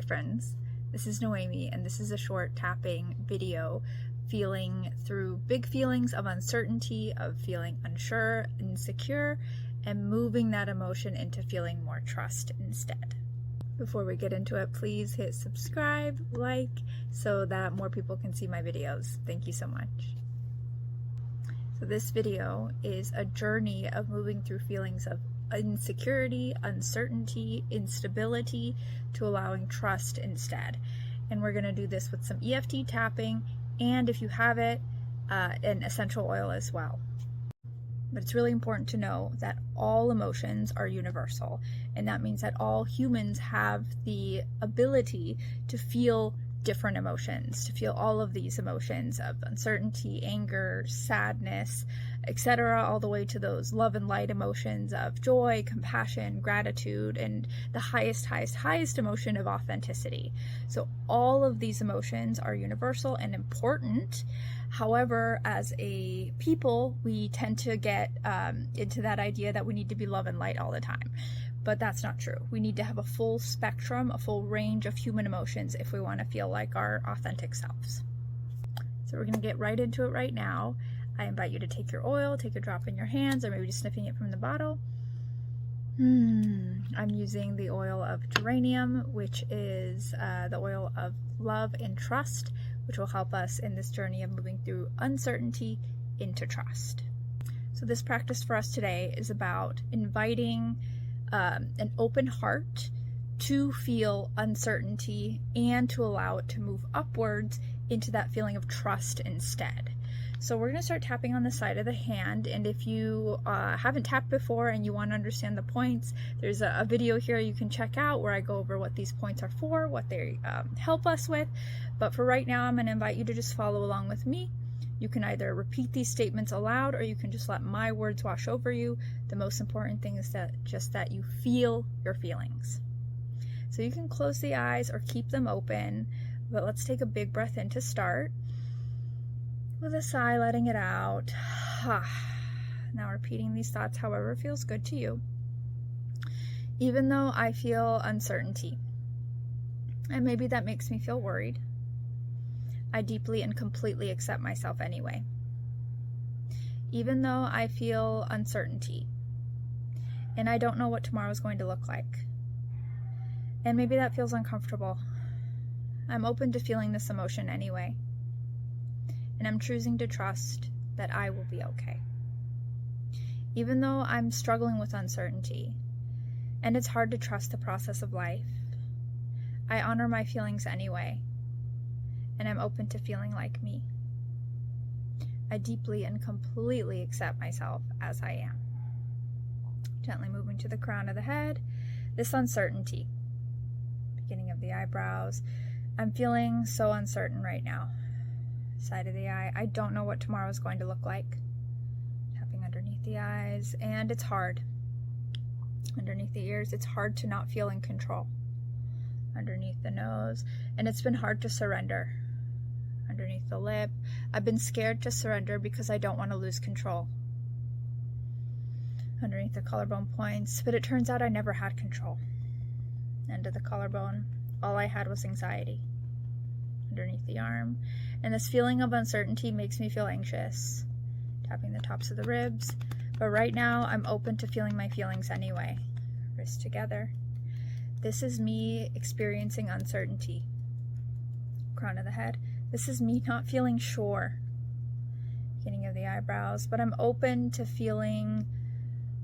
friends. This is Noemi, and this is a short tapping video feeling through big feelings of uncertainty, of feeling unsure, insecure, and moving that emotion into feeling more trust instead. Before we get into it, please hit subscribe, like, so that more people can see my videos. Thank you so much. So this video is a journey of moving through feelings of insecurity, uncertainty, instability, to allowing trust instead. And we're going to do this with some EFT tapping, and if you have it, an essential oil as well. But it's really important to know that all emotions are universal, and that means that all humans have the ability to feel different emotions, to feel all of these emotions of uncertainty, anger, sadness, etc., all the way to those love and light emotions of joy, compassion, gratitude, and the highest emotion of authenticity. So all of these emotions are universal and important. However, as a people, we tend to get into that idea that we need to be love and light all the time. But that's not true. We need to have a full spectrum, a full range of human emotions if we want to feel like our authentic selves. So we're going to get right into it right now. I invite you to take your oil, take a drop in your hands, or maybe just sniffing it from the bottle. I'm using the oil of Geranium, which is the oil of love and trust, which will help us in this journey of moving through uncertainty into trust. So this practice for us today is about inviting an open heart to feel uncertainty and to allow it to move upwards into that feeling of trust instead. So we're going to start tapping on the side of the hand, and if you haven't tapped before and you want to understand the points, there's a video here you can check out where I go over what these points are for, what they help us with. But for right now, I'm going to invite you to just follow along with me. You can either repeat these statements aloud, or you can just let my words wash over you. The most important thing is that you feel your feelings. So you can close the eyes or keep them open, but let's take a big breath in to start. With a sigh, letting it out. Now repeating these thoughts however feels good to you. Even though I feel uncertainty, and maybe that makes me feel worried, I deeply and completely accept myself anyway. Even though I feel uncertainty, and I don't know what tomorrow is going to look like, and maybe that feels uncomfortable, I'm open to feeling this emotion anyway. And I'm choosing to trust that I will be okay. Even though I'm struggling with uncertainty, and it's hard to trust the process of life, I honor my feelings anyway, and I'm open to feeling like me. I deeply and completely accept myself as I am. Gently moving to the crown of the head, this uncertainty, beginning of the eyebrows. I'm feeling so uncertain right now. Side of the eye, I don't know what tomorrow is going to look like. Tapping underneath the eyes, and it's hard. Underneath the ears, it's hard to not feel in control. Underneath the nose, and it's been hard to surrender. Underneath the lip, I've been scared to surrender because I don't want to lose control. Underneath the collarbone points, but it turns out I never had control. End of the collarbone, all I had was anxiety. Underneath the arm, and this feeling of uncertainty makes me feel anxious. Tapping the tops of the ribs, but right now I'm open to feeling my feelings anyway. Wrists together. This is me experiencing uncertainty. Crown of the head, this is me not feeling sure. Beginning of the eyebrows, but I'm open to feeling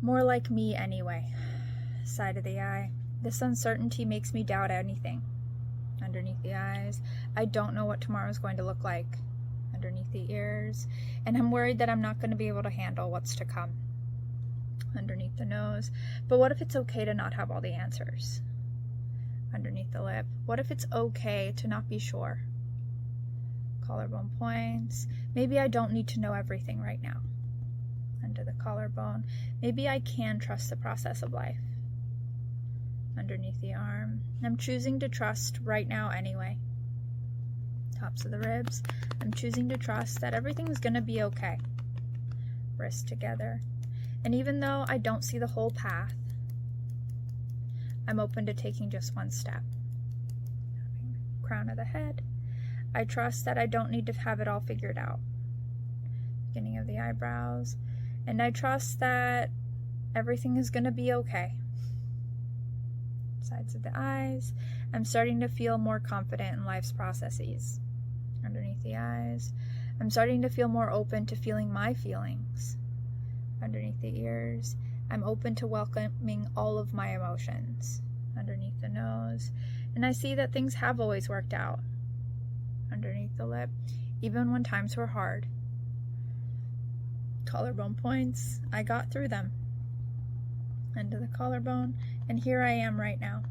more like me anyway. Side of the eye, this uncertainty makes me doubt anything. Underneath the eyes, I don't know what tomorrow is going to look like. Underneath the ears, and I'm worried that I'm not going to be able to handle what's to come. Underneath the nose, but what if it's okay to not have all the answers? Underneath the lip, what if it's okay to not be sure? Collarbone points, maybe I don't need to know everything right now. Under the collarbone, maybe I can trust the process of life. Underneath the arm, I'm choosing to trust right now anyway. Tops of the ribs, I'm choosing to trust that everything's gonna be okay. Wrists together, and even though I don't see the whole path, I'm open to taking just one step. crown of the head. I trust that I don't need to have it all figured out. Beginning of the eyebrows. And I trust that everything is going to be okay. Sides of the eyes. I'm starting to feel more confident in life's processes. Underneath the eyes. I'm starting to feel more open to feeling my feelings. Underneath the ears. I'm open to welcoming all of my emotions. Underneath the nose. And I see that things have always worked out. Underneath the lip. Even when times were hard. Collarbone points. I got through them. Under the collarbone. And here I am right now.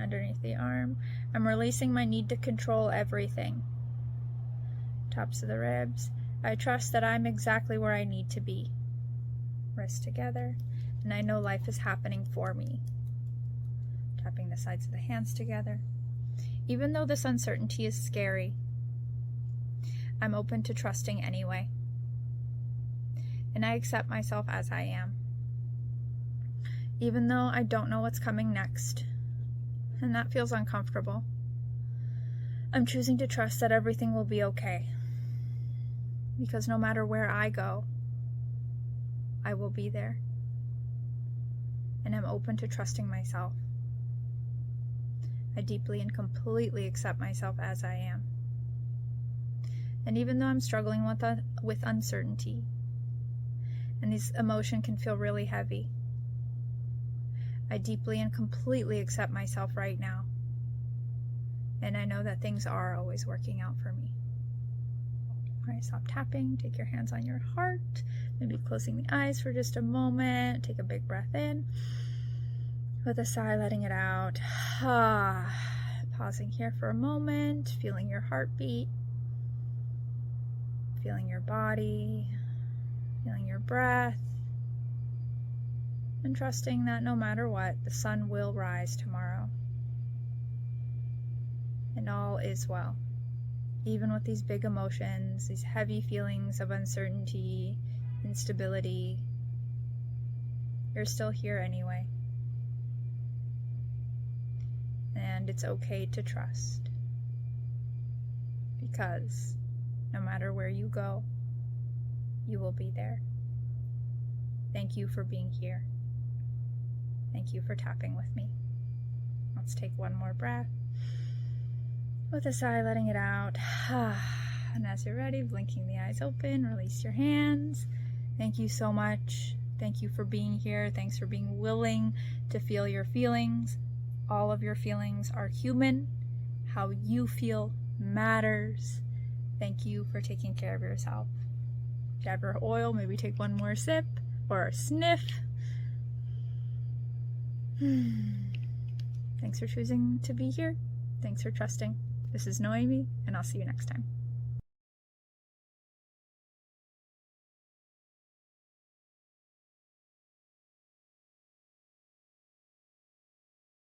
Underneath the arm. I'm releasing my need to control everything. Tops of the ribs. I trust that I'm exactly where I need to be. Wrists together. And I know life is happening for me. Tapping the sides of the hands together. Even though this uncertainty is scary, I'm open to trusting anyway. And I accept myself as I am. Even though I don't know what's coming next. And that feels uncomfortable. I'm choosing to trust that everything will be okay. Because no matter where I go, I will be there. And I'm open to trusting myself. I deeply and completely accept myself as I am. And even though I'm struggling with uncertainty, and this emotion can feel really heavy, I deeply and completely accept myself right now. And I know that things are always working out for me. All right, stop tapping. Take your hands on your heart. Maybe closing the eyes for just a moment. Take a big breath in. With a sigh, letting it out. Pausing here for a moment. Feeling your heartbeat. Feeling your body. Feeling your breath. And trusting that no matter what, the sun will rise tomorrow. And all is well. Even with these big emotions, these heavy feelings of uncertainty, instability, you're still here anyway. And it's okay to trust. Because no matter where you go, you will be there. Thank you for being here. Thank you for tapping with me. Let's take one more breath. With a sigh, letting it out. And as you're ready, blinking the eyes open, release your hands. Thank you so much. Thank you for being here. Thanks for being willing to feel your feelings. All of your feelings are human. How you feel matters. Thank you for taking care of yourself. If you have your oil, maybe take one more sip or a sniff. Thanks for choosing to be here. Thanks for trusting. This is Noemi, and I'll see you next time.